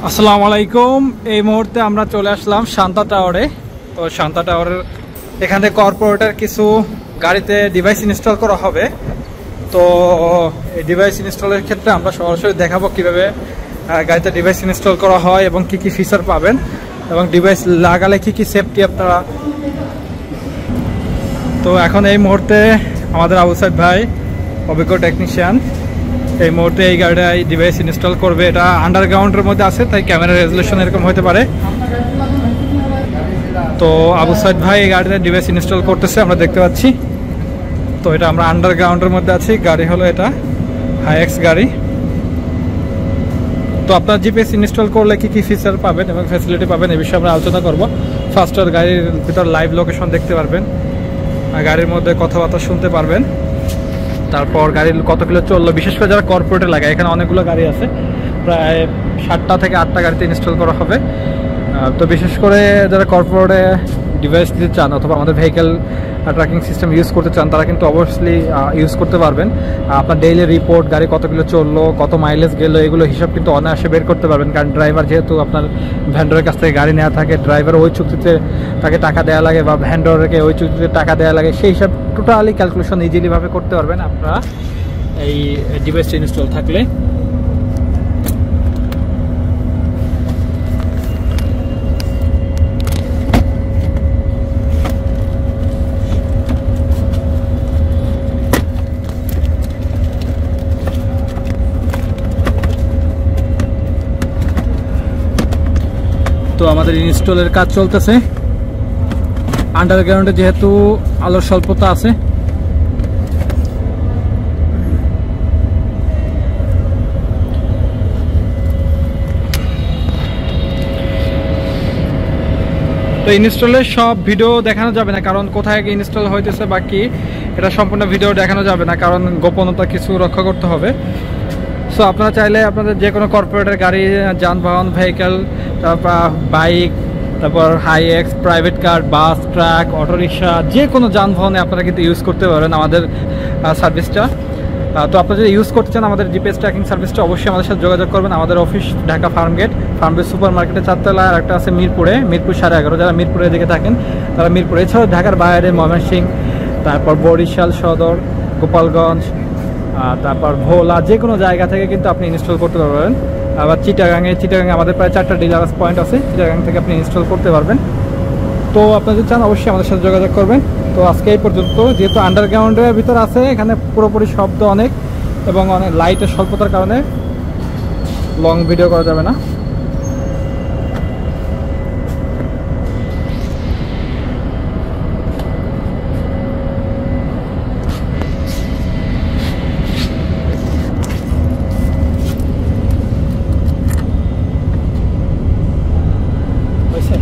আসসালামু আলাইকুম। এই মুহূর্তে আমরা চলে আসলাম শান্তা টাওয়ারে। তো শান্তা টাওয়ারের এখানে কর্পোরেটের কিছু গাড়িতে ডিভাইস ইনস্টল করা হবে। তো এই ডিভাইস ইনস্টলের ক্ষেত্রে আমরা সরাসরি দেখাবো কিভাবে গাড়িতে ডিভাইস ইনস্টল করা হয় এবং কি কি ফিচার পাবেন এবং ডিভাইস লাগালে কি কি সেফটি আপনারা। তো এখন এই মুহূর্তে আমাদের আবু সাইদ ভাই, অভিজ্ঞ টেকনিশিয়ান, এই মুহূর্তে এই গাড়িটায় ডিভাইস ইনস্টল করবে। এটা আন্ডারগ্রাউন্ডের মধ্যে আছে, তাই ক্যামেরা রেজুলেশন এরকম হতে পারে। তো আবু সাইদ ভাই এই গাড়িতে ডিভাইস ইনস্টল করতেছে, আমরা দেখতে পাচ্ছি। তো এটা আমরা আন্ডারগ্রাউন্ডের মধ্যে আছি। গাড়ি হলো এটা হাইএক্স গাড়ি। তো আপনার জিপিএস ইনস্টল করলে কি কি ফিচার পাবেন এবং ফ্যাসিলিটি পাবেন এই বিষয়ে আমরা আলোচনা করব। ফার্স্টার গাড়ির ভিতর লাইভ লোকেশন দেখতে পারবেন, গাড়ির মধ্যে কথাবার্তা শুনতে পারবেন, তারপর গাড়ির কত কিলো চললো। বিশেষ করে যারা কর্পোরেটে লাগায়, এখানে অনেকগুলো গাড়ি আছে, প্রায় 7টা থেকে 8টা গাড়িতে ইনস্টল করা হবে। তো বিশেষ করে যারা কর্পোরেটে ডিভাইস দিতে চান অথবা আমাদের ভেহিক্যাল ট্র্যাকিং সিস্টেম ইউজ করতে চান, তারা কিন্তু অবভিয়াসলি ইউজ করতে পারবেন। আপনার ডেইলি রিপোর্ট, গাড়ি কত কিলো চললো, কত মাইলেজ গেলো, এগুলো হিসাব কিন্তু অনায়াসে বের করতে পারবেন। কারণ ড্রাইভার যেহেতু আপনার ভ্যান্ডরের কাছ থেকে গাড়ি নেওয়া থাকে, ড্রাইভার ওই চুক্তিতে তাকে টাকা দেওয়া লাগে বা ভ্যান্ডরকে ওই চুক্তিতে টাকা দেওয়া লাগে, সেই হিসাব টোটালি ক্যালকুলেশন ইজিলিভাবে করতে পারবেন আপনারা এই ডিভাইসটা ইনস্টল থাকলে। তো আমাদের ইনস্টলের কাজ চলতেছে। আন্ডারগ্রাউন্ডে যেহেতু আলোর স্বল্পতা আছে, তো ইনস্টলের সব ভিডিও দেখানো যাবে না, কারণ কোথায় ইনস্টল হইতেছে বাকি এটা সম্পূর্ণ ভিডিও দেখানো যাবে না, কারণ গোপনতা কিছু রক্ষা করতে হবে। সো আপনারা চাইলে আপনাদের যে কোনো কর্পোরেটের গাড়ি, যানবাহন, ভেহিক্যাল, তারপর বাইক, তারপর হাইএক্স, প্রাইভেট কার, বাস, ট্রাক, অটোরিকশা, যে কোনো যানবাহনে আপনারা কিন্তু ইউজ করতে পারেন আমাদের সার্ভিসটা। তো আপনারা যদি ইউজ করতে চান আমাদের জিপিএস ট্র্যাকিং সার্ভিসটা, অবশ্যই আমাদের সাথে যোগাযোগ করবেন। আমাদের অফিস ঢাকা ফার্মগেট সুপার মার্কেটের 4তলা, আর একটা আছে মিরপুর 11.5। যারা মিরপুরের দিকে থাকেন তারা মিরপুরে, এছাড়াও ঢাকার বাইরে ময়মনসিংহ, তারপর বরিশাল সদর, গোপালগঞ্জ, তারপর ভোলা, যে কোনো জায়গা থেকে কিন্তু আপনি ইনস্টল করতে পারবেন। আবার চিটাগাঙে আমাদের প্রায় 4টা ডিলার্স পয়েন্ট আছে, চিটাগাং থেকে আপনি ইনস্টল করতে পারবেন। তো আপনি যদি চান অবশ্যই আমাদের সাথে যোগাযোগ করবেন। তো আজকে এই পর্যন্ত। যেহেতু আন্ডারগ্রাউন্ডের ভিতর আছে, এখানে পুরোপুরি শব্দ অনেক এবং অনেক লাইটের স্বল্পতার কারণে লং ভিডিও করা যাবে না। হয়েছে?